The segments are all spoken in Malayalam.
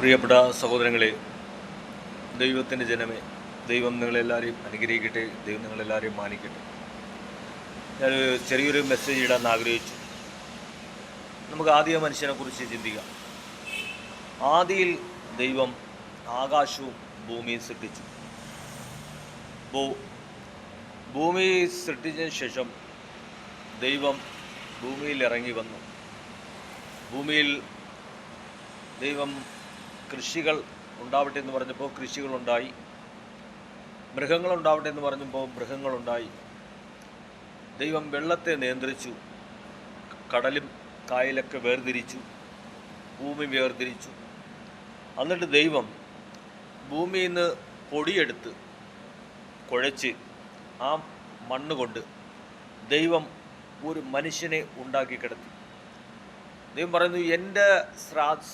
പ്രിയപ്പെട്ട സഹോദരങ്ങളെ, ദൈവത്തിൻ്റെ ജനമേ, ദൈവം നിങ്ങളെല്ലാവരെയും അനുഗ്രഹിക്കട്ടെ. ദൈവം നിങ്ങളെല്ലാവരെയും മാനിക്കട്ടെ. ഞാനൊരു ചെറിയൊരു മെസ്സേജ് ഇടാൻ ആഗ്രഹിച്ചു. നമുക്ക് ആദ്യ മനുഷ്യനെക്കുറിച്ച് ചിന്തിക്കാം. ആദിയിൽ ദൈവം ആകാശവും ഭൂമിയും സൃഷ്ടിച്ചു. ഭൂമി സൃഷ്ടിച്ചതിന് ശേഷം ദൈവം ഭൂമിയിൽ ഇറങ്ങി വന്നു. ഭൂമിയിൽ ദൈവം കൃഷികൾ ഉണ്ടാവട്ടെ എന്ന് പറഞ്ഞപ്പോൾ കൃഷികളുണ്ടായി. മൃഗങ്ങളുണ്ടാവട്ടെ എന്ന് പറഞ്ഞപ്പോൾ മൃഗങ്ങളുണ്ടായി. ദൈവം വെള്ളത്തെ നിയന്ത്രിച്ചു. കടലും കായലൊക്കെ വേർതിരിച്ചു. ഭൂമി വേർതിരിച്ചു. എന്നിട്ട് ദൈവം ഭൂമിയിൽ നിന്ന് പൊടിയെടുത്ത് കുഴച്ച് ആ മണ്ണ് കൊണ്ട് ദൈവം ഒരു മനുഷ്യനെ ഉണ്ടാക്കി കിടത്തി. ദൈവം പറയുന്നു, എൻ്റെ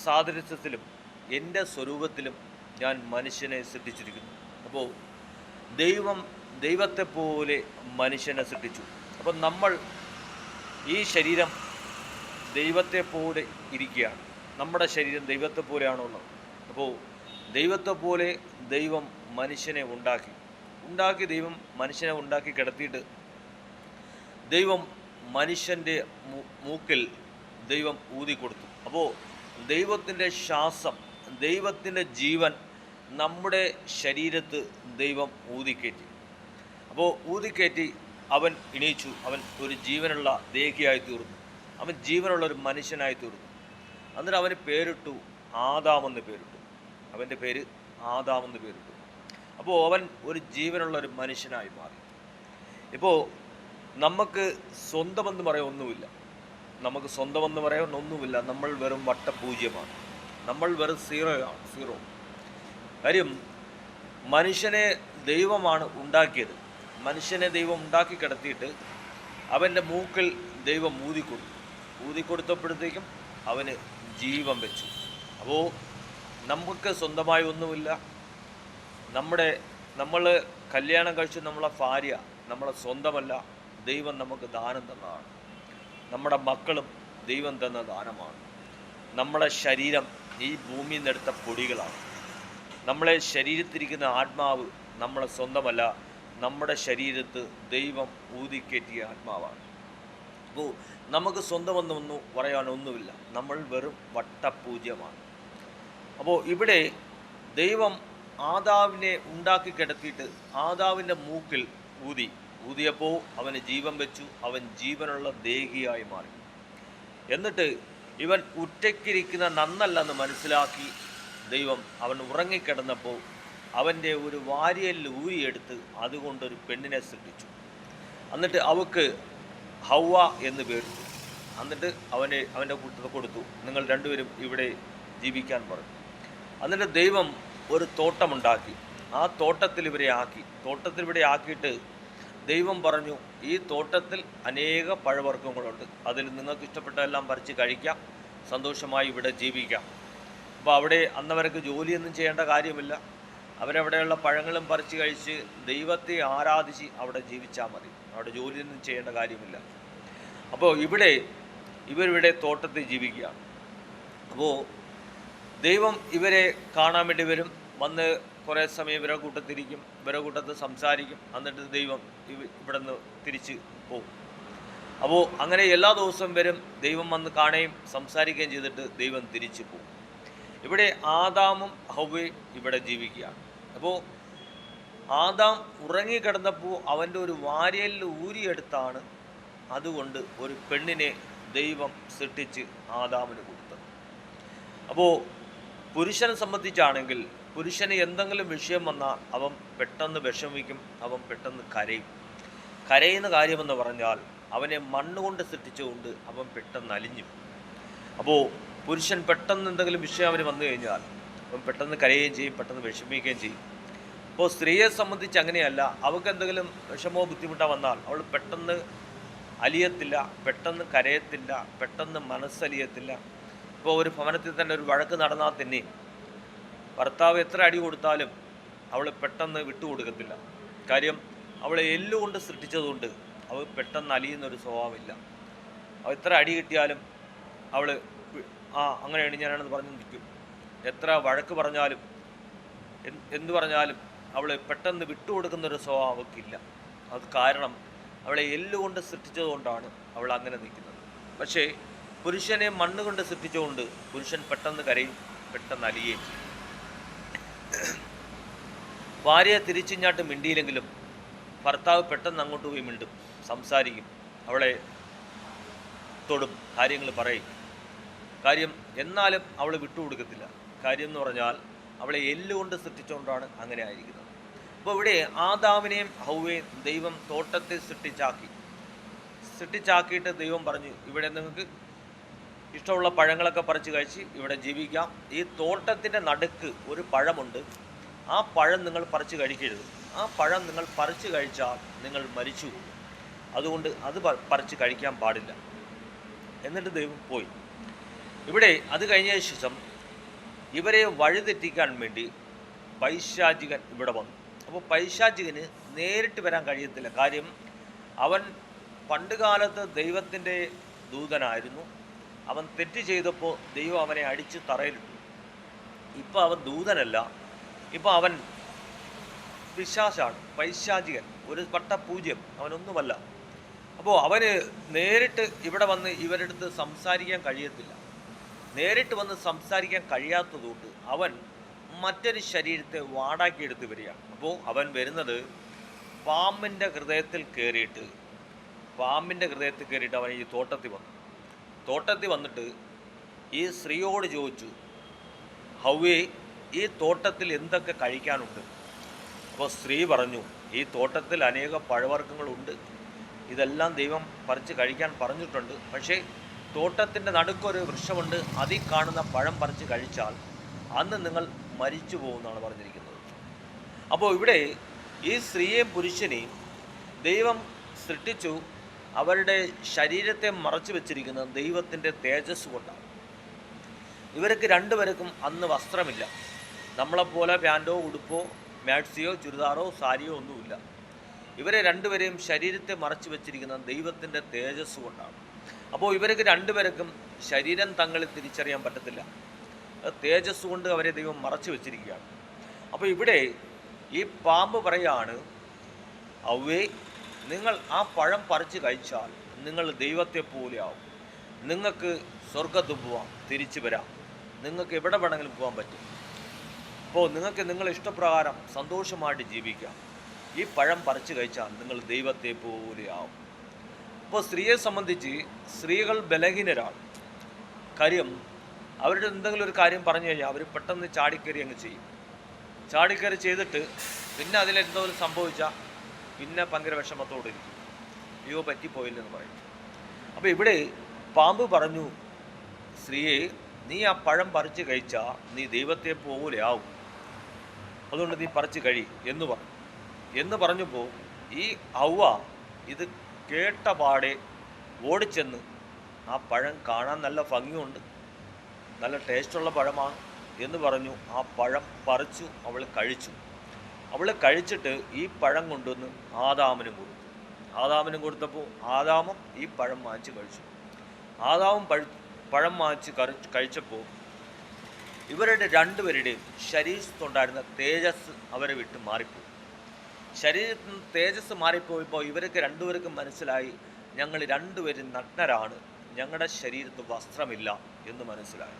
സാദൃശ്യത്തിലും എൻ്റെ സ്വരൂപത്തിലും ഞാൻ മനുഷ്യനെ സൃഷ്ടിച്ചിരിക്കുന്നു. അപ്പോൾ ദൈവത്തെപ്പോലെ മനുഷ്യനെ സൃഷ്ടിച്ചു. അപ്പം നമ്മൾ ഈ ശരീരം ദൈവത്തെപ്പോലെ ഇരിക്കുകയാണ്. നമ്മുടെ ശരീരം ദൈവത്തെപ്പോലെയാണുള്ളത്. അപ്പോൾ ദൈവത്തെപ്പോലെ ദൈവം മനുഷ്യനെ ഉണ്ടാക്കി ദൈവം മനുഷ്യനെ ഉണ്ടാക്കി കിടത്തിയിട്ട് ദൈവം മനുഷ്യൻ്റെ മൂക്കിൽ ദൈവം ഊതിക്കൊടുത്തു. അപ്പോൾ ദൈവത്തിൻ്റെ ശ്വാസം, ദൈവത്തിൻ്റെ ജീവൻ നമ്മുടെ ശരീരത്ത് ദൈവം ഊതിക്കയറ്റി. അപ്പോൾ ഊതിക്കയറ്റി അവൻ എണീച്ചു. അവൻ ഒരു ജീവനുള്ള ദേഹിയായി തീർന്നു. അവൻ ജീവനുള്ള ഒരു മനുഷ്യനായി തീർന്നു. എന്നിട്ട് അവന് പേരിട്ടു ആദാമെന്ന് പേരിട്ടു. അവൻ്റെ പേര് ആദാമെന്ന് പേരിട്ടു. അപ്പോൾ അവൻ ഒരു ജീവനുള്ള ഒരു മനുഷ്യനായി മാറി. ഇപ്പോൾ നമുക്ക് സ്വന്തമെന്ന് പറയാൻ ഒന്നുമില്ല. നമ്മൾ വെറും വട്ടപൂജ്യമാണ്. നമ്മൾ വെറും സീറോ. കാര്യം, മനുഷ്യനെ ദൈവമാണ് ഉണ്ടാക്കിയത്. മനുഷ്യനെ ദൈവം ഉണ്ടാക്കി കിടത്തിയിട്ട് അവൻ്റെ മൂക്കിൽ ദൈവം ഊതിക്കൊടുത്തപ്പോഴത്തേക്കും അവന് ജീവൻ വെച്ചു. അപ്പോൾ നമുക്ക് സ്വന്തമായി ഒന്നുമില്ല. നമ്മൾ കല്യാണം കഴിച്ച് നമ്മളെ ഭാര്യ നമ്മളെ സ്വന്തമല്ല. ദൈവം നമുക്ക് ദാനം തന്നതാണ്. നമ്മുടെ മക്കളും ദൈവം തന്ന ദാനമാണ്. നമ്മുടെ ശരീരം ഈ ഭൂമിയിൽ നിന്നെടുത്ത പൊടികളാണ്. നമ്മളെ ശരീരത്തിരിക്കുന്ന ആത്മാവ് നമ്മളെ സ്വന്തമല്ല. നമ്മുടെ ശരീരത്ത് ദൈവം ഊതിക്കയറ്റിയ ആത്മാവാണ്. അപ്പോൾ നമുക്ക് സ്വന്തമെന്നൊന്നും പറയാനൊന്നുമില്ല. നമ്മൾ വെറും വട്ടപൂജ്യമാണ്. അപ്പോൾ ഇവിടെ ദൈവം ആദാവിനെ ഉണ്ടാക്കി കിടത്തിയിട്ട് ആദാവിൻ്റെ മൂക്കിൽ ഊതിയപ്പോൾ അവന് ജീവൻ വെച്ചു. അവൻ ജീവനുള്ള ദേഹിയായി മാറി. എന്നിട്ട് ഇവൻ ഉറ്റയ്ക്കിരിക്കുന്ന നന്നല്ലെന്ന് മനസ്സിലാക്കി ദൈവം അവൻ ഉറങ്ങിക്കിടന്നപ്പോൾ അവൻ്റെ ഒരു വാരിയലിൽ ഊരിയെടുത്ത് അതുകൊണ്ടൊരു പെണ്ണിനെ സൃഷ്ടിച്ചു. എന്നിട്ട് അവൾക്ക് ഹൗവ എന്ന് പേരിട്ടു. എന്നിട്ട് അവൻ്റെ കൂട്ടത്തിൽ കൊടുത്തു, നിങ്ങൾ രണ്ടുപേരും ഇവിടെ ജീവിക്കാൻ പറഞ്ഞു. എന്നിട്ട് ദൈവം ഒരു തോട്ടമുണ്ടാക്കി. ആ തോട്ടത്തിൽ ഇവരെ ആക്കിയിട്ട് ദൈവം പറഞ്ഞു, ഈ തോട്ടത്തിൽ അനേക പഴവർഗ്ഗങ്ങളുണ്ട്. അതിൽ നിങ്ങൾക്ക് ഇഷ്ടപ്പെട്ടതെല്ലാം പറിച്ച് കഴിക്കാം, സന്തോഷമായി ഇവിടെ ജീവിക്കാം. അപ്പോൾ അവിടെ അന്നവർക്ക് ജോലിയൊന്നും ചെയ്യേണ്ട കാര്യമില്ല. അവരവിടെയുള്ള പഴങ്ങളും പറിച്ച് കഴിച്ച് ദൈവത്തെ ആരാധിച്ച് അവിടെ ജീവിച്ചാൽ മതി. അവിടെ ജോലിയൊന്നും ചെയ്യേണ്ട കാര്യമില്ല. അപ്പോൾ ഇവരിവിടെ തോട്ടത്തിൽ ജീവിക്കുകയാണ്. അപ്പോൾ ദൈവം ഇവരെ കാണാൻ വേണ്ടി വരും. വന്ന് കുറേ സമയം ഇവരുടെ കൂട്ടത്തിരിക്കും, ഇവരുടെ കൂട്ടത്തിൽ സംസാരിക്കും. എന്നിട്ട് ദൈവം ഇവിടെ നിന്ന് തിരിച്ച് പോകും. അപ്പോൾ അങ്ങനെ എല്ലാ ദിവസവും വരും. ദൈവം വന്ന് കാണുകയും സംസാരിക്കുകയും ചെയ്തിട്ട് ദൈവം തിരിച്ചു പോകും. ഇവിടെ ആദാമും ഹവ്വയും ഇവിടെ ജീവിക്കുകയാണ്. അപ്പോൾ ആദാം ഉറങ്ങിക്കിടന്നപ്പോൾ അവൻ്റെ ഒരു വാരിയലിൽ ഊരിയെടുത്താണ് അതുകൊണ്ട് ഒരു പെണ്ണിനെ ദൈവം സൃഷ്ടിച്ച് ആദാമിന് കൊടുത്തത്. അപ്പോൾ പുരുഷനെ സംബന്ധിച്ചാണെങ്കിൽ പുരുഷന് എന്തെങ്കിലും വിഷയം വന്നാൽ അവൻ പെട്ടെന്ന് വിഷമിക്കും, അവൻ പെട്ടെന്ന് കരയുന്ന കാര്യമെന്ന് പറഞ്ഞാൽ അവനെ മണ്ണുകൊണ്ട് സൃഷ്ടിച്ചുകൊണ്ട് അവൻ പെട്ടെന്ന് അലിഞ്ഞു. അപ്പോൾ പുരുഷൻ പെട്ടെന്ന് എന്തെങ്കിലും വിഷയം അവന് വന്നു കഴിഞ്ഞാൽ അവൻ പെട്ടെന്ന് കരയുകയും ചെയ്യും, പെട്ടെന്ന് വിഷമിക്കുകയും ചെയ്യും. അപ്പോൾ സ്ത്രീയെ സംബന്ധിച്ച് അങ്ങനെയല്ല. അവൾക്ക് എന്തെങ്കിലും വിഷമോ ബുദ്ധിമുട്ടോ വന്നാൽ അവൾ പെട്ടെന്ന് അലിയത്തില്ല, പെട്ടെന്ന് കരയത്തില്ല, പെട്ടെന്ന് മനസ്സലിയത്തില്ല. ഇപ്പോൾ ഒരു ഭവനത്തിൽ തന്നെ ഒരു വഴക്ക് നടന്നാൽ തന്നെ ഭർത്താവ് എത്ര അടി കൊടുത്താലും അവൾ പെട്ടെന്ന് വിട്ടുകൊടുക്കത്തില്ല. കാര്യം അവളെ എല്ലുകൊണ്ട് സൃഷ്ടിച്ചതുകൊണ്ട് അവൾ പെട്ടെന്ന് അലിയുന്നൊരു സ്വഭാവമില്ല. അവൾ എത്ര അടി കിട്ടിയാലും അവൾ അങ്ങനെയാണ് ഞാനാണെന്ന് പറഞ്ഞു നിൽക്കും. എത്ര വഴക്ക് പറഞ്ഞാലും എന്തു പറഞ്ഞാലും അവൾ പെട്ടെന്ന് വിട്ടുകൊടുക്കുന്നൊരു സ്വഭാവം അവൾക്കില്ല. അത് കാരണം അവളെ എല്ലുകൊണ്ട് സൃഷ്ടിച്ചതുകൊണ്ടാണ് അവൾ അങ്ങനെ നിൽക്കുന്നത്. പക്ഷേ പുരുഷനെ മണ്ണുകൊണ്ട് സൃഷ്ടിച്ചുകൊണ്ട് പുരുഷൻ പെട്ടെന്ന് കരയും, പെട്ടെന്ന് അലിയുകയും ചെയ്യും. ഭാര്യയെ തിരിച്ചിങ്ങാട്ട് മിണ്ടിയില്ലെങ്കിലും ഭർത്താവ് പെട്ടെന്ന് അങ്ങോട്ട് പോയി മിണ്ടും, സംസാരിക്കും, അവളെ തൊടും, കാര്യങ്ങൾ പറയും. കാര്യം എന്നാലും അവൾ വിട്ടുകൊടുക്കത്തില്ല. കാര്യം എന്ന് പറഞ്ഞാൽ അവളെ എല്ലുകൊണ്ട് സൃഷ്ടിച്ചുകൊണ്ടാണ് അങ്ങനെ ആയിരിക്കുന്നത്. അപ്പോൾ ഇവിടെ ആദാമിനെയും ഹൗവയെയും ദൈവം തോട്ടത്തിൽ സൃഷ്ടിച്ചാക്കിയിട്ട് ദൈവം പറഞ്ഞു, ഇവിടെ നിങ്ങൾക്ക് ഇഷ്ടമുള്ള പഴങ്ങളൊക്കെ പറിച്ച് കഴിച്ച് ഇവിടെ ജീവിക്കാം. ഈ തോട്ടത്തിൻ്റെ നടുക്ക് ഒരു പഴമുണ്ട്, ആ പഴം നിങ്ങൾ പറിച്ച് കഴിക്കരുത്. ആ പഴം നിങ്ങൾ പറിച്ച് കഴിച്ചാൽ നിങ്ങൾ മരിച്ചു പോകും. അതുകൊണ്ട് അത് പറിച്ച് കഴിക്കാൻ പാടില്ല. എന്നിട്ട് ദൈവം പോയി. ഇവിടെ അത് കഴിഞ്ഞ ശേഷം ഇവരെ വഴിതെറ്റിക്കാൻ വേണ്ടി പൈശാചികൻ ഇവിടെ വന്നു. അപ്പോൾ പൈശാചികന് നേരിട്ട് വരാൻ കഴിയത്തില്ല. കാര്യം അവൻ പണ്ട് കാലത്ത് ദൈവത്തിൻ്റെ ദൂതനായിരുന്നു. അവൻ തെറ്റ് ചെയ്തപ്പോൾ ദൈവം അവനെ അടിച്ച് തറയിലിട്ടു. ഇപ്പോൾ അവൻ ദൂതനല്ല, ഇപ്പോൾ അവൻ പിശാചാണ്, പൈശാചികൻ, ഒരു പൂജ്യം, അവനൊന്നുമല്ല. അപ്പോൾ അവന് നേരിട്ട് ഇവിടെ വന്ന് ഇവരെടുത്ത് സംസാരിക്കാൻ കഴിയത്തില്ല. നേരിട്ട് വന്ന് സംസാരിക്കാൻ കഴിയാത്തതുകൊണ്ട് അവൻ മറ്റൊരു ശരീരത്തെ വാടാക്കിയെടുത്ത് വരികയാണ്. അപ്പോൾ അവൻ വരുന്നത് പാമ്പിൻ്റെ ഹൃദയത്തിൽ കയറിയിട്ട് അവൻ ഈ തോട്ടത്തിൽ വന്നിട്ട് ഈ സ്ത്രീയോട് ചോദിച്ചു, ഹൗവേ, ഈ തോട്ടത്തിൽ എന്തൊക്കെ കഴിക്കാനുണ്ട്? അപ്പോൾ സ്ത്രീ പറഞ്ഞു, ഈ തോട്ടത്തിൽ അനേക പഴവർഗ്ഗങ്ങളുണ്ട്, ഇതെല്ലാം ദൈവം പറിച്ച് കഴിക്കാൻ പറഞ്ഞിട്ടുണ്ട്. പക്ഷേ തോട്ടത്തിൻ്റെ നടുക്കൊരു വൃക്ഷമുണ്ട്, അതിൽ കാണുന്ന പഴം പറിച്ച് കഴിച്ചാൽ അന്ന് നിങ്ങൾ മരിച്ചു പോകുമെന്നാണ് പറഞ്ഞിരിക്കുന്നത്. അപ്പോൾ ഇവിടെ ഈ സ്ത്രീയെയും പുരുഷനെയും ദൈവം സൃഷ്ടിച്ചു. അവരുടെ ശരീരത്തെ മറച്ചു വെച്ചിരിക്കുന്നത് ദൈവത്തിൻ്റെ തേജസ് കൊണ്ടാണ്. ഇവർക്ക് രണ്ടുപേർക്കും അന്ന് വസ്ത്രമില്ല. നമ്മളെപ്പോലെ പാൻറ്റോ ഉടുപ്പോ മാക്സിയോ ചുരിദാറോ സാരിയോ ഒന്നുമില്ല. ഇവരെ രണ്ടുപേരെയും ശരീരത്തെ മറച്ചു വെച്ചിരിക്കുന്നത് ദൈവത്തിൻ്റെ തേജസ് കൊണ്ടാണ്. അപ്പോൾ ഇവർക്ക് രണ്ടുപേർക്കും ശരീരം തങ്ങളിൽ തിരിച്ചറിയാൻ പറ്റത്തില്ല. തേജസ് കൊണ്ട് അവരെ ദൈവം മറച്ചു വെച്ചിരിക്കുകയാണ്. അപ്പോൾ ഇവിടെ ഈ പാമ്പ് പറയാണ്, അവ്വേ, നിങ്ങൾ ആ പഴം പറിച്ച് കഴിച്ചാൽ നിങ്ങൾ ദൈവത്തെ പോലെയാവും. നിങ്ങൾക്ക് സ്വർഗത്ത് പോവാം, തിരിച്ചു വരാം, നിങ്ങൾക്ക് എവിടെ വേണമെങ്കിലും പോകാൻ പറ്റും. അപ്പോൾ നിങ്ങൾക്ക് നിങ്ങളുടെ ഇഷ്ടപ്രകാരം സന്തോഷമായിട്ട് ജീവിക്കാം. ഈ പഴം പറിച്ച് കഴിച്ചാൽ നിങ്ങൾ ദൈവത്തെ പോലെയാവും. അപ്പോൾ സ്ത്രീയെ സംബന്ധിച്ച് സ്ത്രീകൾ ബലഹീനരാണ്. കാര്യം അവരുടെ എന്തെങ്കിലും ഒരു കാര്യം പറഞ്ഞു കഴിഞ്ഞാൽ അവർ പെട്ടെന്ന് ചാടിക്കയറി അങ്ങ് ചെയ്യും. ചാടിക്കയറി ചെയ്തിട്ട് പിന്നെ അതിലെന്തെങ്കിലും സംഭവിച്ചാൽ പിന്നെ ഭയങ്കര വിഷമത്തോടെ ഇരിക്കും, അയ്യോ പറ്റിപ്പോയില്ലെന്ന് പറയും. അപ്പോൾ ഇവിടെ പാമ്പ് പറഞ്ഞു, സ്ത്രീയെ, നീ ആ പഴം പറിച്ച് കഴിച്ചാൽ നീ ദൈവത്തെ പോലെയാവും, അതുകൊണ്ട് നീ പറിച്ച് കഴി എന്ന് പറഞ്ഞപ്പോൾ ഈ ഹൗവ ഇത് കേട്ട പാടെ ഓടിച്ചെന്ന് ആ പഴം കാണാൻ നല്ല ഭംഗിയുണ്ട്, നല്ല ടേസ്റ്റുള്ള പഴമാണ് എന്ന് പറഞ്ഞു. ആ പഴം പറിച്ചു അവൾ കഴിച്ചു. അവൾ കഴിച്ചിട്ട് ഈ പഴം കൊണ്ടുവന്ന് ആദാമിനും കൊടുത്തപ്പോൾ ആദാമും ഈ പഴം വാങ്ങിച്ച് കഴിച്ചു. ആദാമും പഴം വാങ്ങിച്ച് കഴിച്ചപ്പോൾ ഇവരുടെ രണ്ടുപേരുടെയും ശരീരത്തുണ്ടായിരുന്ന തേജസ് അവരെ വിട്ട് മാറിപ്പോയി. ശരീരത്തിൽ നിന്ന് തേജസ് മാറിപ്പോയപ്പോൾ ഇവർക്ക് രണ്ടുപേർക്കും മനസ്സിലായി, ഞങ്ങൾ രണ്ടുപേരും നഗ്നരാണ്, ഞങ്ങളുടെ ശരീരത്തിൽ വസ്ത്രമില്ല എന്ന് മനസ്സിലായി.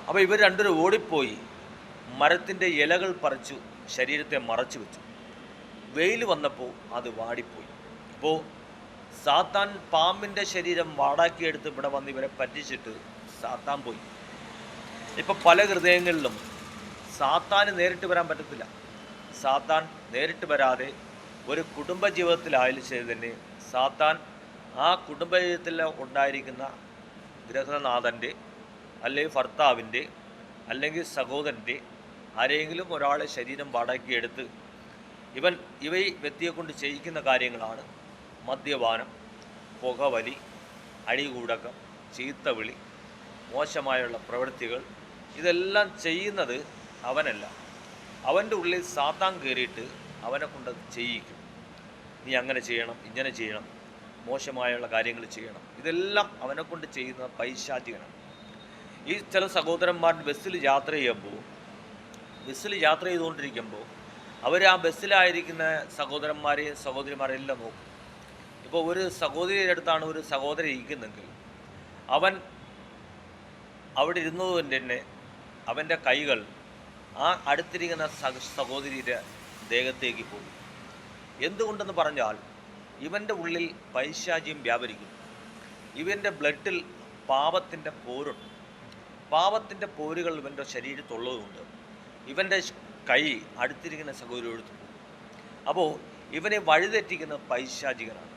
അപ്പോൾ ഇവർ രണ്ടുപേരും ഓടിപ്പോയി മരത്തിൻ്റെ ഇലകൾ പറിച്ചു ശരീരത്തെ മറച്ചു വെച്ചു. വെയിൽ വന്നപ്പോൾ അത് വാടിപ്പോയി. അപ്പോൾ സാത്താൻ പാമ്പിൻ്റെ ശരീരം വാടാക്കിയെടുത്ത് ഇവിടെ വന്ന് ഇവരെ പറ്റിച്ചിട്ട് സാത്താൻ പോയി. ഇപ്പം പല ഹൃദയങ്ങളിലും സാത്താന് നേരിട്ട് വരാൻ പറ്റത്തില്ല. സാത്താൻ നേരിട്ട് വരാതെ ഒരു കുടുംബജീവിതത്തിലായാലും ശരി തന്നെ സാത്താൻ ആ കുടുംബജീവിതത്തിൽ ഉണ്ടായിരിക്കുന്ന ഗൃഹനാഥൻ്റെ അല്ലെങ്കിൽ ഭർത്താവിൻ്റെ അല്ലെങ്കിൽ സഹോദരൻ്റെ ആരെങ്കിലും ഒരാളെ ശരീരം വാടാക്കിയെടുത്ത് ഇവയെ വ്യക്തിയെ കൊണ്ട് ചെയ്യിക്കുന്ന കാര്യങ്ങളാണ് മദ്യപാനം, പുകവലി, അടികൂടക്കം, ചീത്തവിളി, മോശമായുള്ള പ്രവൃത്തികൾ. ഇതെല്ലാം ചെയ്യുന്നത് അവനല്ല, അവൻ്റെ ഉള്ളിൽ സാത്താൻ കയറിയിട്ട് അവനെ കൊണ്ട് ചെയ്യിക്കും. നീ അങ്ങനെ ചെയ്യണം, ഇങ്ങനെ ചെയ്യണം, മോശമായുള്ള കാര്യങ്ങൾ ചെയ്യണം. ഇതെല്ലാം അവനെ കൊണ്ട് ചെയ്യുന്ന പൈശാചികനാണ്. ഈ ചില സഹോദരന്മാർ ബസ്സിൽ യാത്ര ചെയ്തുകൊണ്ടിരിക്കുമ്പോൾ അവർ ആ ബസ്സിലായിരിക്കുന്ന സഹോദരന്മാരെയും സഹോദരിമാരെയും എല്ലാം നോക്കും. ഇപ്പോൾ ഒരു സഹോദരിയുടെ അടുത്താണ് ഒരു സഹോദരൻ ഇരിക്കുന്നെങ്കിൽ അവൻ അവിടെ ഇരുന്നതുകൊണ്ട് തന്നെ അവൻ്റെ കൈകൾ ആ അടുത്തിരിക്കുന്ന സഹോദരിയുടെ ദേഹത്തേക്ക് പോകും. എന്തുകൊണ്ടെന്ന് പറഞ്ഞാൽ ഇവൻ്റെ ഉള്ളിൽ പൈശാചിയം വ്യാപരിക്കുന്നു. ഇവൻ്റെ ബ്ലഡിൽ പാപത്തിൻ്റെ പോരുണ്ട്. പാപത്തിൻ്റെ പോരുകൾ ഇവൻ്റെ ശരീരത്തുള്ളതുകൊണ്ട് ഇവൻ്റെ കൈ അടുത്തിരിക്കുന്ന സഹോദരി എടുത്തു പോകും. അപ്പോൾ ഇവനെ വഴിതെറ്റിക്കുന്ന പൈശാചികനാണ്.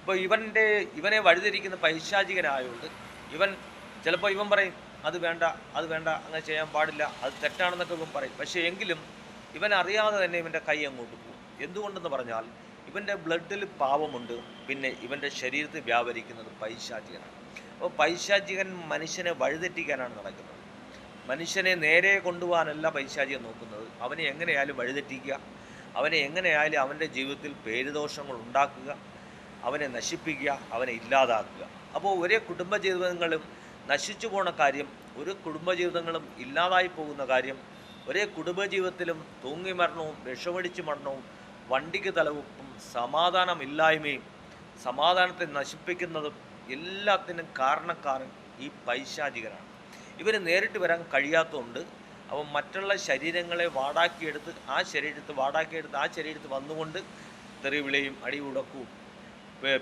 അപ്പോൾ ഇവനെ വഴിതെറ്റിക്കുന്ന പൈശാചികനായതുകൊണ്ട് ചിലപ്പോൾ ഇവൻ പറയും അത് വേണ്ട അങ്ങനെ ചെയ്യാൻ പാടില്ല, അത് തെറ്റാണെന്നൊക്കെ ഇവൻ പറയും. പക്ഷേ എങ്കിലും ഇവൻ അറിയാതെ തന്നെ ഇവൻ്റെ കൈ അങ്ങോട്ട് പോകും. എന്തുകൊണ്ടെന്ന് പറഞ്ഞാൽ ഇവൻ്റെ ബ്ലഡിൽ പാപമുണ്ട്, പിന്നെ ഇവൻ്റെ ശരീരത്തിൽ വ്യാപരിക്കുന്നത് പൈശാചികനാണ്. അപ്പോൾ പൈശാചികൻ മനുഷ്യനെ വഴിതെറ്റിക്കാനാണ് നടക്കുന്നത്. മനുഷ്യനെ നേരെ കൊണ്ടുപോകാനല്ല പൈശാചികൻ നോക്കുന്നത്. അവനെ എങ്ങനെയായാലും വഴിതെറ്റിക്കുക, അവനെ എങ്ങനെയായാലും അവൻ്റെ ജീവിതത്തിൽ പേരുദോഷങ്ങൾ ഉണ്ടാക്കുക, അവനെ നശിപ്പിക്കുക, അവനെ ഇല്ലാതാക്കുക. അപ്പോൾ ഒരേ കുടുംബജീവിതങ്ങളും നശിച്ചു പോണ കാര്യം, ഒരു കുടുംബജീവിതങ്ങളും ഇല്ലാതായി പോകുന്ന കാര്യം, ഒരേ കുടുംബജീവിതത്തിലും തൂങ്ങി മരണവും വിഷമടിച്ച് മരണവും വണ്ടിക്ക് തലവുപ്പും സമാധാനമില്ലായ്മയും സമാധാനത്തെ നശിപ്പിക്കുന്നതും എല്ലാത്തിനും കാരണക്കാരൻ ഈ പൈശാചികനാണ്. ഇവന് നേരിട്ട് വരാൻ കഴിയാത്തതുകൊണ്ട് അവൻ മറ്റുള്ള ശരീരങ്ങളെ വാടാക്കിയെടുത്ത് ആ ശരീരത്ത് വന്നുകൊണ്ട് തെറിവിളിയും അടിയുടക്കവും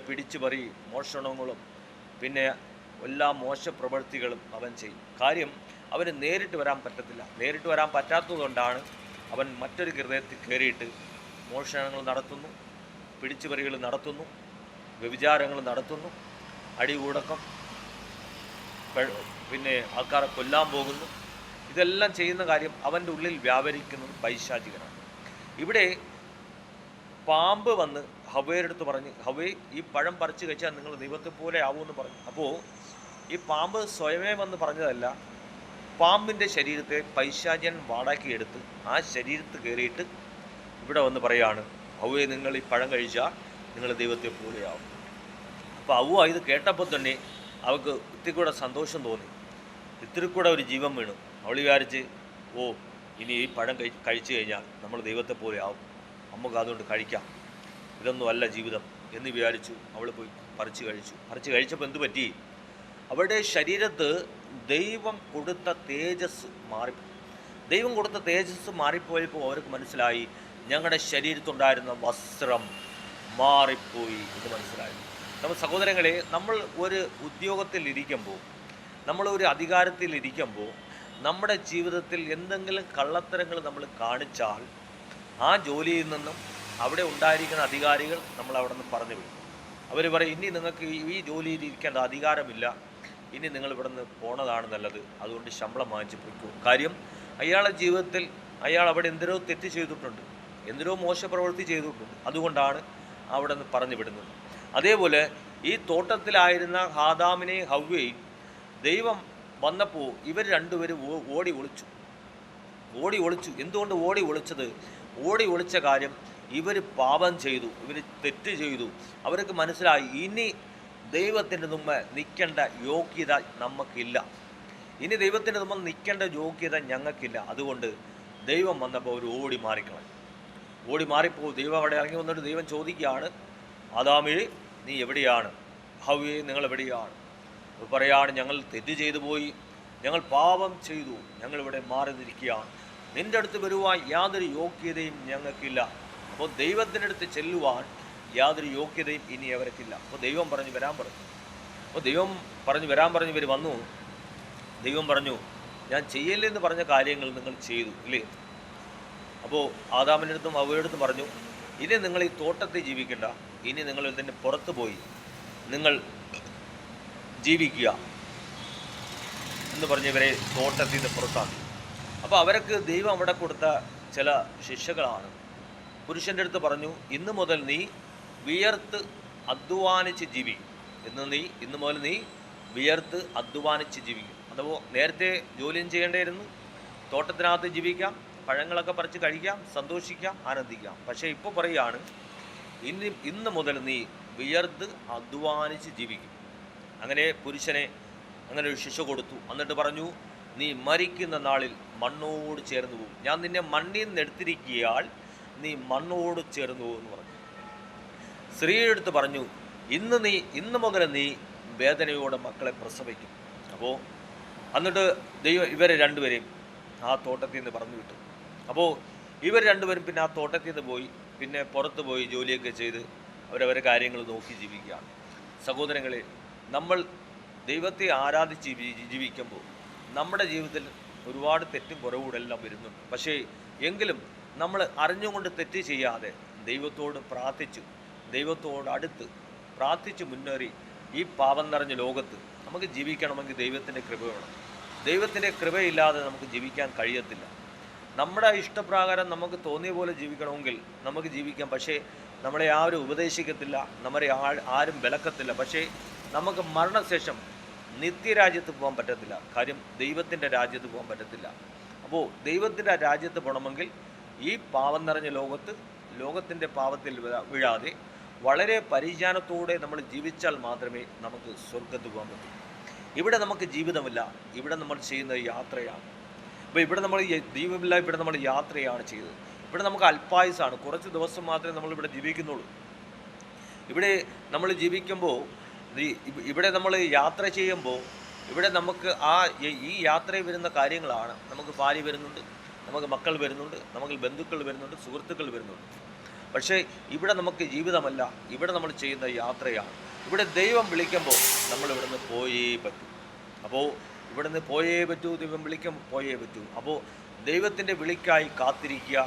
പിടിച്ചുപറി മോഷണങ്ങളും പിന്നെ എല്ലാ മോശപ്രവൃത്തികളും അവൻ ചെയ്യും. കാര്യം അവന് നേരിട്ട് വരാൻ പറ്റത്തില്ല. നേരിട്ട് വരാൻ പറ്റാത്തതുകൊണ്ടാണ് അവൻ മറ്റൊരു ഹൃദയത്തിൽ കയറിയിട്ട് മോഷണങ്ങൾ നടത്തുന്നു, പിടിച്ചുപറികൾ നടത്തുന്നു, വ്യഭിചാരങ്ങൾ നടത്തുന്നു, അടികൂടക്കം, പിന്നെ ആൾക്കാരെ കൊല്ലാൻ പോകുന്നു. ഇതെല്ലാം ചെയ്യുന്ന കാര്യം അവൻ്റെ ഉള്ളിൽ വ്യാപരിക്കുന്നത് പൈശാചികനാണ്. ഇവിടെ പാമ്പ് വന്ന് ഹവ്വയുടെ അടുത്ത് പറഞ്ഞ്, ഹവ്വേ ഈ പഴം പറിച്ച് കഴിച്ചാൽ നിങ്ങൾ ദൈവത്തെ പോലെ ആവുമെന്ന് പറഞ്ഞു. അപ്പോൾ ഈ പാമ്പ് സ്വയമേ വന്ന് പറഞ്ഞതല്ല, പാമ്പിൻ്റെ ശരീരത്തെ പൈശാചികൻ വാടാക്കിയെടുത്ത് ആ ശരീരത്ത് കയറിയിട്ട് ഇവിടെ വന്ന് പറയാണ്, ഹവ്വേ നിങ്ങൾ ഈ പഴം കഴിച്ചാൽ നിങ്ങൾ ദൈവത്തെ പോലെയാവും. അപ്പോൾ ഹവ്വ ഇത് കേട്ടപ്പോൾ തന്നെ അവൾക്ക് ഇത്തിരി കൂടെ സന്തോഷം തോന്നി, ഇത്തിരി കൂടെ ഒരു ജീവൻ വീണു. അവൾ വിചാരിച്ച്, ഇനി ഈ പഴം കഴിച്ചു കഴിഞ്ഞാൽ നമ്മൾ ദൈവത്തെ പോലെ ആവും, നമുക്ക് അതുകൊണ്ട് കഴിക്കാം, ഇതൊന്നും അല്ല ജീവിതം എന്ന് വിചാരിച്ചു. അവൾ പോയി പറിച്ച് കഴിച്ചപ്പോൾ എന്തു പറ്റി? അവളുടെ ശരീരത്ത് ദൈവം കൊടുത്ത തേജസ് മാറിപ്പോയപ്പോൾ അവർക്ക് മനസ്സിലായി, ഞങ്ങളുടെ ശരീരത്തുണ്ടായിരുന്ന വസ്ത്രം മാറിപ്പോയി എന്ന് മനസ്സിലായി. നമ്മൾ സഹോദരങ്ങളെ, നമ്മൾ ഒരു ഉദ്യോഗത്തിലിരിക്കുമ്പോൾ, നമ്മളൊരു അധികാരത്തിലിരിക്കുമ്പോൾ നമ്മുടെ ജീവിതത്തിൽ എന്തെങ്കിലും കള്ളത്തരങ്ങൾ നമ്മൾ കാണിച്ചാൽ ആ ജോലിയിൽ നിന്നും അവിടെ ഉണ്ടായിരിക്കുന്ന അധികാരികൾ നമ്മൾ അവിടെ നിന്ന് പറഞ്ഞു വിടും. അവർ പറയും, ഇനി നിങ്ങൾക്ക് ഈ ജോലിയിൽ ഇരിക്കേണ്ട അധികാരമില്ല, ഇനി നിങ്ങൾ ഇവിടെ നിന്ന് പോണതാണ് നല്ലത്, അതുകൊണ്ട് ശമ്പളം വാങ്ങിച്ച് പോയിക്കോ. കാര്യം അയാളുടെ ജീവിതത്തിൽ അയാൾ അവിടെ എന്തിനോ തെറ്റ് ചെയ്തിട്ടുണ്ട്, എന്തിനോ മോശപ്രവൃത്തി ചെയ്തിട്ടുണ്ട്, അതുകൊണ്ടാണ് അവിടെ നിന്ന് പറഞ്ഞു വിടുന്നത്. അതേപോലെ ഈ തോട്ടത്തിലായിരുന്ന ആദാമിനെയും ഹവ്വയെയും ദൈവം വന്നപ്പോൾ ഇവർ രണ്ടുപേരും ഓടി ഒളിച്ചു. എന്തുകൊണ്ട് ഓടി ഒളിച്ച കാര്യം, ഇവർ പാപം ചെയ്തു, ഇവർ തെറ്റ് ചെയ്തു. അവർക്ക് മനസ്സിലായി, ഇനി ദൈവത്തിൻ്റെ മുമ്പ് നിൽക്കേണ്ട യോഗ്യത നമുക്കില്ല, ഇനി ദൈവത്തിൻ്റെ മുമ്പ് നിൽക്കേണ്ട യോഗ്യത ഞങ്ങൾക്കില്ല. അതുകൊണ്ട് ദൈവം വന്നപ്പോൾ അവർ ഓടി മാറിപ്പോൾ ദൈവം അവിടെ ഇറങ്ങി വന്നിട്ട് ദൈവം ചോദിക്കുകയാണ്, ആദാമേ നീ എവിടെയാണ്? ഹവ്വേ നിങ്ങൾ എവിടെയാണ്? പറയാണ്, ഞങ്ങൾ തെറ്റ് ചെയ്തു പോയി, ഞങ്ങൾ പാപം ചെയ്തു, ഞങ്ങളിവിടെ മാറി നിൽക്കുകയാണ്, നിൻ്റെ അടുത്ത് വരുവാൻ യാതൊരു യോഗ്യതയും ഞങ്ങൾക്കില്ല. അപ്പോൾ ദൈവത്തിൻ്റെ അടുത്ത് ചെല്ലുവാൻ യാതൊരു യോഗ്യതയും ഇനി അവർക്കില്ല. അപ്പോൾ ദൈവം പറഞ്ഞു വരാൻ പറഞ്ഞു. ഇവർ വന്നു. ദൈവം പറഞ്ഞു, ഞാൻ ചെയ്യല്ലെന്ന് പറഞ്ഞ കാര്യങ്ങൾ നിങ്ങൾ ചെയ്തു ഇല്ലേ? അപ്പോൾ ആദാമിൻ്റെ അടുത്തും ഹവ്വയുടെ അടുത്തും പറഞ്ഞു, ഇനി നിങ്ങൾ ഈ തോട്ടത്തിൽ ജീവിക്കണ്ട, ഇനി നിങ്ങൾ ഇതിൻ്റെ പുറത്ത് പോയി നിങ്ങൾ ജീവിക്കുക എന്ന് പറഞ്ഞ് ഇവരെ തോട്ടത്തിൽ നിന്ന് പുറത്താക്കി. അപ്പോൾ അവർക്ക് ദൈവം അവിടെ കൊടുത്ത ചില ശിക്ഷകളാണ്. പുരുഷൻ്റെ അടുത്ത് പറഞ്ഞു, ഇന്ന് മുതൽ നീ വിയർത്ത് അധ്വാനിച്ച് ജീവിക്കും. ഇന്ന് മുതൽ നീ വിയർത്ത് അധ്വാനിച്ച് ജീവിക്കും. അതോ നേരത്തെ ജോലിയും ചെയ്യേണ്ടിയിരുന്നു, തോട്ടത്തിനകത്ത് ജീവിക്കാം, പഴങ്ങളൊക്കെ പറിച്ച് കഴിക്കാം, സന്തോഷിക്കാം, ആനന്ദിക്കാം. പക്ഷേ ഇപ്പോൾ പറയുകയാണ്, ഇന്ന് മുതൽ നീ വിയർത്ത് അധ്വാനിച്ച് ജീവിക്കും. അങ്ങനെ പുരുഷനെ അങ്ങനെ ഒരു ശിക്ഷ കൊടുത്തു. എന്നിട്ട് പറഞ്ഞു, നീ മരിക്കുന്ന നാളിൽ മണ്ണോട് ചേർന്ന് പോകും. ഞാൻ നിന്നെ മണ്ണിൽ നിന്ന് എടുത്തിരിക്കിയാൽ നീ മണ്ണോട് ചേർന്ന് പോകും എന്ന് പറഞ്ഞു. സ്ത്രീയുടെ അടുത്ത് പറഞ്ഞു, ഇന്ന് മുതൽ നീ വേദനയോടെ മക്കളെ പ്രസവിക്കും. അപ്പോൾ എന്നിട്ട് ദൈവം ഇവരെ രണ്ടുപേരെയും ആ തോട്ടത്തിൽ നിന്ന് പറഞ്ഞു വിട്ടു. അപ്പോൾ ഇവർ രണ്ടുപേരും പിന്നെ ആ തോട്ടത്തിൽ നിന്ന് പോയി, പിന്നെ പുറത്ത് പോയി ജോലിയൊക്കെ ചെയ്ത് അവരവരെ കാര്യങ്ങൾ നോക്കി ജീവിക്കുകയാണ്. സഹോദരങ്ങളെ, നമ്മൾ ദൈവത്തെ ആരാധിച്ച് ജീവിക്കുമ്പോൾ നമ്മുടെ ജീവിതത്തിൽ ഒരുപാട് തെറ്റും കുറവുകളെല്ലാം വരുന്നുണ്ട്. പക്ഷേ എങ്കിലും നമ്മൾ അറിഞ്ഞുകൊണ്ട് തെറ്റ് ചെയ്യാതെ ദൈവത്തോട് ദൈവത്തോട് അടുത്ത് പ്രാർത്ഥിച്ച് മുന്നേറി ഈ പാപം നിറഞ്ഞ ലോകത്ത് നമുക്ക് ജീവിക്കണമെങ്കിൽ ദൈവത്തിൻ്റെ കൃപ വേണം. ദൈവത്തിൻ്റെ കൃപയില്ലാതെ നമുക്ക് ജീവിക്കാൻ കഴിയത്തില്ല. നമ്മുടെ ഇഷ്ടപ്രകാരം നമുക്ക് തോന്നിയ പോലെ ജീവിക്കണമെങ്കിൽ നമുക്ക് ജീവിക്കാം. പക്ഷേ നമ്മളെ ആരും ഉപദേശിക്കത്തില്ല, നമ്മളെ ആരും വിലക്കത്തില്ല. പക്ഷേ നമുക്ക് മരണശേഷം നിത്യരാജ്യത്ത് പോകാൻ പറ്റത്തില്ല. കാര്യം ദൈവത്തിൻ്റെ രാജ്യത്ത് പോകാൻ പറ്റത്തില്ല. അപ്പോൾ ദൈവത്തിൻ്റെ രാജ്യത്ത് പോകണമെങ്കിൽ ഈ പാവം നിറഞ്ഞ ലോകത്തിൻ്റെ പാവത്തിൽ വീഴാതെ വളരെ പരിജ്ഞാനത്തോടെ നമ്മൾ ജീവിച്ചാൽ മാത്രമേ നമുക്ക് സ്വർഗത്ത് പോകാൻ പറ്റൂ. ഇവിടെ നമുക്ക് ജീവിതമില്ല, ഇവിടെ നമ്മൾ ചെയ്യുന്നത് യാത്രയാണ്. അപ്പോൾ ഇവിടെ നമ്മൾ ദൈവമില്ല, ഇവിടെ നമ്മൾ യാത്രയാണ് ചെയ്തത്. ഇവിടെ നമുക്ക് അല്പായുസാണ്, കുറച്ച് ദിവസം മാത്രമേ നമ്മളിവിടെ ജീവിക്കുന്നുള്ളൂ. ഇവിടെ നമ്മൾ ജീവിക്കുമ്പോൾ ഇവിടെ നമ്മൾ യാത്ര ചെയ്യുമ്പോൾ ഇവിടെ നമുക്ക് ഈ യാത്രയിൽ വരുന്ന കാര്യങ്ങളാണ്. നമുക്ക് ഭാര്യ വരുന്നുണ്ട്, നമുക്ക് മക്കൾ വരുന്നുണ്ട്, നമുക്ക് ബന്ധുക്കൾ വരുന്നുണ്ട്, സുഹൃത്തുക്കൾ വരുന്നുണ്ട്. പക്ഷേ ഇവിടെ നമുക്ക് ജീവിതമല്ല, ഇവിടെ നമ്മൾ ചെയ്യുന്ന യാത്രയാണ്. ഇവിടെ ദൈവം വിളിക്കുമ്പോൾ നമ്മൾ ഇവിടുന്ന് പോയേ പറ്റൂ. അപ്പോൾ ഇവിടുന്ന് പോയേ പറ്റൂ, ദൈവം വിളിക്കുമ്പോൾ പോയേ പറ്റൂ. അപ്പോൾ ദൈവത്തിൻ്റെ വിളിക്കായി കാത്തിരിക്കുക.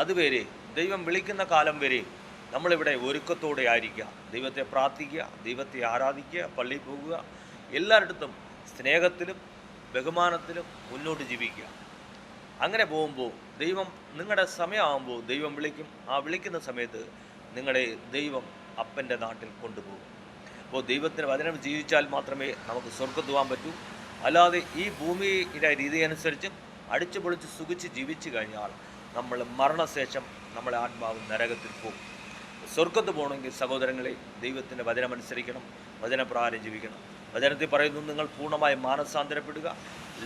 അതുവരെ ദൈവം വിളിക്കുന്ന കാലം വരെ നമ്മളിവിടെ ഒരുക്കത്തോടെ ആയിരിക്കുക. ദൈവത്തെ പ്രാർത്ഥിക്കുക, ദൈവത്തെ ആരാധിക്കുക, പള്ളിയിൽ പോകുക, എല്ലായിടത്തും സ്നേഹത്തിലും ബഹുമാനത്തിലും മുന്നോട്ട് ജീവിക്കുക. അങ്ങനെ പോകുമ്പോൾ ദൈവം നിങ്ങളുടെ സമയമാകുമ്പോൾ ദൈവം വിളിക്കും. ആ വിളിക്കുന്ന സമയത്ത് നിങ്ങളുടെ ദൈവം അപ്പൻ്റെ നാട്ടിൽ കൊണ്ടുപോകും. അപ്പോൾ ദൈവത്തിൻ്റെ വചനം ജീവിച്ചാൽ മാത്രമേ നമുക്ക് സ്വർഗ്ഗത്ത് പോകാൻ പറ്റൂ. അല്ലാതെ ഈ ഭൂമിയുടെ രീതി അനുസരിച്ചും അടിച്ചു പൊളിച്ച് സുഖിച്ച് ജീവിച്ചു കഴിഞ്ഞാൽ നമ്മൾ മരണശേഷം നമ്മളെ ആത്മാവ് നരകത്തിൽ പോകും. സ്വർഗ്ഗത്ത് പോകണമെങ്കിൽ സഹോദരങ്ങളെ ദൈവത്തിൻ്റെ വചനമനുസരിക്കണം, വചനപ്രകാരം ജീവിക്കണം. വചനത്തിൽ പറയുന്നു, നിങ്ങൾ പൂർണ്ണമായി മാനസാന്തരപ്പെടുക,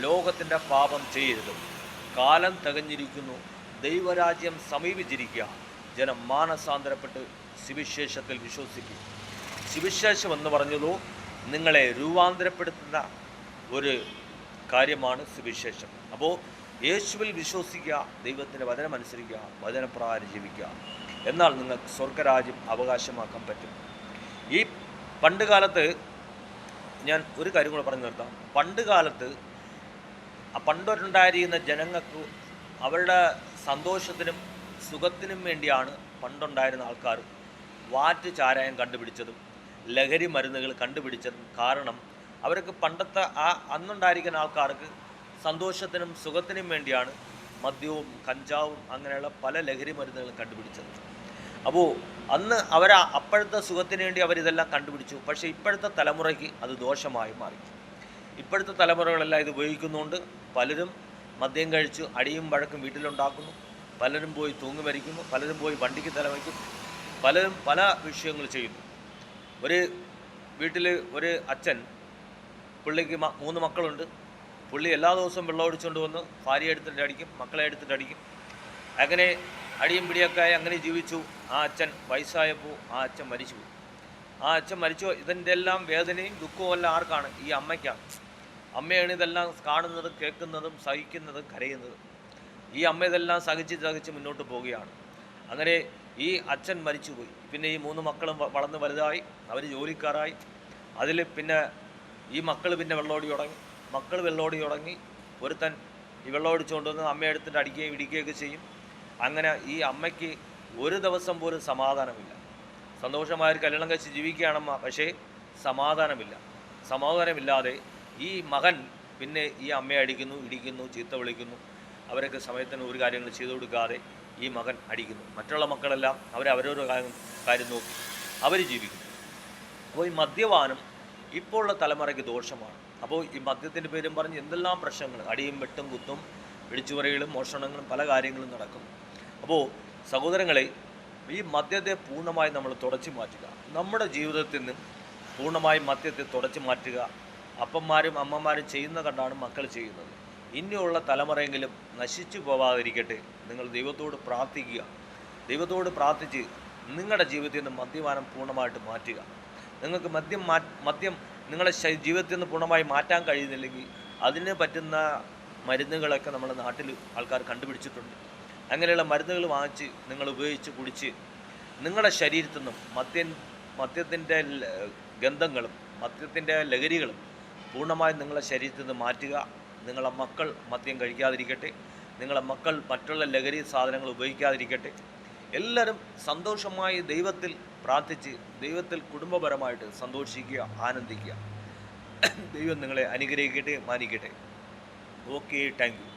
ലോകത്തിൻ്റെ പാപം ചെയ്യരുത്, കാലം തികഞ്ഞിരിക്കുന്നു, ദൈവരാജ്യം സമീപിച്ചിരിക്കുക, ജനം മാനസാന്തരപ്പെട്ട് സുവിശേഷത്തിൽ വിശ്വസിക്കും. സുവിശേഷം എന്ന് പറഞ്ഞതോ നിങ്ങളെ രൂപാന്തരപ്പെടുത്തുന്ന ഒരു കാര്യമാണ് സുവിശേഷം. അപ്പോൾ യേശുവിൽ വിശ്വസിക്കുക, ദൈവത്തിൻ്റെ വചനമനുസരിക്കുക, വചനപ്രകാരം ജീവിക്കുക. എന്നാൽ നിങ്ങൾക്ക് സ്വർഗരാജ്യം അവകാശമാക്കാൻ പറ്റും. ഈ പണ്ട് കാലത്ത് ഞാൻ ഒരു കാര്യം കൂടെ പറഞ്ഞു നിർത്താം. പണ്ട് കാലത്ത് പണ്ടുണ്ടായിരിക്കുന്ന ജനങ്ങൾക്ക് അവരുടെ സന്തോഷത്തിനും സുഖത്തിനും വേണ്ടിയാണ് പണ്ടുണ്ടായിരുന്ന ആൾക്കാർ വാറ്റ് ചാരായം കണ്ടുപിടിച്ചതും ലഹരി മരുന്നുകൾ കണ്ടുപിടിച്ചതും. കാരണം അവർക്ക് പണ്ടത്തെ അന്നുണ്ടായിരിക്കുന്ന ആൾക്കാർക്ക് സന്തോഷത്തിനും സുഖത്തിനും വേണ്ടിയാണ് മദ്യവും കഞ്ചാവും അങ്ങനെയുള്ള പല ലഹരി മരുന്നുകളും കണ്ടുപിടിച്ചത്. അപ്പോൾ അന്ന് അപ്പോഴത്തെ സുഖത്തിന് വേണ്ടി അവരിതെല്ലാം കണ്ടുപിടിച്ചു. പക്ഷേ ഇപ്പോഴത്തെ തലമുറയ്ക്ക് അത് ദോഷമായി മാറി. ഇപ്പോഴത്തെ തലമുറകളെല്ലാം ഇത് ഉപയോഗിക്കുന്നതുകൊണ്ട് പലരും മദ്യം കഴിച്ച് അടിയും വഴക്കും വീട്ടിലുണ്ടാക്കുന്നു, പലരും പോയി തൂങ്ങി മരിക്കുന്നു, പലരും പോയി വണ്ടിക്ക് തലവയ്ക്കുന്നു, പലരും പല വിഷയങ്ങൾ ചെയ്യുന്നു. ഒരു വീട്ടിൽ ഒരു അച്ഛൻ, പുള്ളിക്ക് 3 മക്കളുണ്ട്. പുള്ളി എല്ലാ ദിവസവും വെള്ളം ഒഴിച്ചുകൊണ്ട് വന്ന് ഭാര്യയെ എടുത്തിട്ട് അടിക്കും, മക്കളെ എടുത്തിട്ട് അടിക്കും. അങ്ങനെ അടിയും പിടിയൊക്കെ ആയി അങ്ങനെ ജീവിച്ചു. ആ അച്ഛൻ വയസ്സായപ്പോൾ ആ അച്ഛൻ മരിച്ചുപോയി. ആ അച്ഛൻ മരിച്ചു. ഇതിൻ്റെ എല്ലാം വേദനയും ദുഃഖവും എല്ലാം ആർക്കാണ്? ഈ അമ്മയ്ക്കാണ്. അമ്മയാണ് ഇതെല്ലാം കാണുന്നതും കേൾക്കുന്നതും സഹിക്കുന്നതും കരയുന്നതും. ഈ അമ്മ ഇതെല്ലാം സഹിച്ച് മുന്നോട്ട് പോവുകയാണ്. അങ്ങനെ ഈ അച്ഛൻ മരിച്ചുപോയി. പിന്നെ ഈ 3 മക്കളും വളർന്ന് വലുതായി, അവർ ജോലിക്കാരായി. അതിൽ പിന്നെ ഈ മക്കൾ പിന്നെ വെള്ളോടി തുടങ്ങി. ഒരുത്തൻ ഈ വെള്ളം അടിച്ചുകൊണ്ട് വന്ന് അമ്മയെ എടുത്തിട്ട് അടിക്കുകയും ഇടിക്കുകയൊക്കെ ചെയ്യും. അങ്ങനെ ഈ അമ്മയ്ക്ക് ഒരു ദിവസം പോലും സമാധാനമില്ല. സന്തോഷമായ ഒരു കല്യാണം കഴിച്ച് ജീവിക്കുകയാണമ്മ, പക്ഷേ സമാധാനമില്ലാതെ ഈ മകൻ പിന്നെ ഈ അമ്മയെ അടിക്കുന്നു, ഇടിക്കുന്നു, ചീത്ത വിളിക്കുന്നു. അവരൊക്കെ സമയത്തിന് ഒരു കാര്യങ്ങൾ ചെയ്തു കൊടുക്കാതെ ഈ മകൻ അടിക്കുന്നു. മറ്റുള്ള മക്കളെല്ലാം അവരവരോരോ കാര്യം നോക്കി അവർ ജീവിക്കുന്നു. അപ്പോൾ ഈ മദ്യപാനം ഇപ്പോൾ ഉള്ള തലമുറയ്ക്ക് ദോഷമാണ്. അപ്പോൾ ഈ മദ്യത്തിൻ്റെ പേരും പറഞ്ഞ് എന്തെല്ലാം പ്രശ്നങ്ങൾ, അടിയും വെട്ടും കുത്തും പിടിച്ചുപറികളും മോഷണങ്ങളും പല കാര്യങ്ങളും നടക്കും. അപ്പോൾ സഹോദരങ്ങളെ, ഈ മദ്യത്തെ പൂർണ്ണമായി നമ്മൾ തുടച്ചു മാറ്റുക. നമ്മുടെ ജീവിതത്തിൽ നിന്ന് പൂർണ്ണമായും മദ്യത്തെ തുടച്ചു മാറ്റുക. അപ്പന്മാരും അമ്മമാരും ചെയ്യുന്ന കണ്ടാണ് മക്കൾ ചെയ്യുന്നത്. ഇനിയുള്ള തലമുറയെങ്കിലും നശിച്ചു പോവാതിരിക്കട്ടെ. നിങ്ങൾ ദൈവത്തോട് പ്രാർത്ഥിക്കുക. ദൈവത്തോട് പ്രാർത്ഥിച്ച് നിങ്ങളുടെ ജീവിതത്തിൽ നിന്ന് മദ്യപാനം പൂർണ്ണമായിട്ട് മാറ്റുക. നിങ്ങൾക്ക് മദ്യം നിങ്ങളുടെ ജീവിതത്തിൽ നിന്ന് പൂർണ്ണമായി മാറ്റാൻ കഴിയുന്നില്ലെങ്കിൽ അതിന് പറ്റുന്ന മരുന്നുകളൊക്കെ നമ്മുടെ നാട്ടിൽ ആൾക്കാർ കണ്ടുപിടിച്ചിട്ടുണ്ട്. അങ്ങനെയുള്ള മരുന്നുകൾ വാങ്ങിച്ച് നിങ്ങൾ ഉപയോഗിച്ച് കുടിച്ച് നിങ്ങളുടെ ശരീരത്തിൽ നിന്നും മദ്യത്തിൻ്റെ ഗന്ധങ്ങളും മദ്യത്തിൻ്റെ ലഹരികളും പൂർണ്ണമായും നിങ്ങളുടെ ശരീരത്തിൽ നിന്ന് മാറ്റുക. നിങ്ങളുടെ മക്കൾ മദ്യം കഴിക്കാതിരിക്കട്ടെ. നിങ്ങളുടെ മക്കൾ മറ്റുള്ള ലഹരി സാധനങ്ങൾ ഉപയോഗിക്കാതിരിക്കട്ടെ. എല്ലാവരും സന്തോഷമായി ദൈവത്തിൽ പ്രാർത്ഥിച്ച് ദൈവത്തിൽ കുടുംബപരമായിട്ട് സന്തോഷിക്കുക, ആനന്ദിക്കുക. ദൈവം നിങ്ങളെ അനുഗ്രഹിക്കട്ടെ, മാനിക്കട്ടെ. Okay, thank you.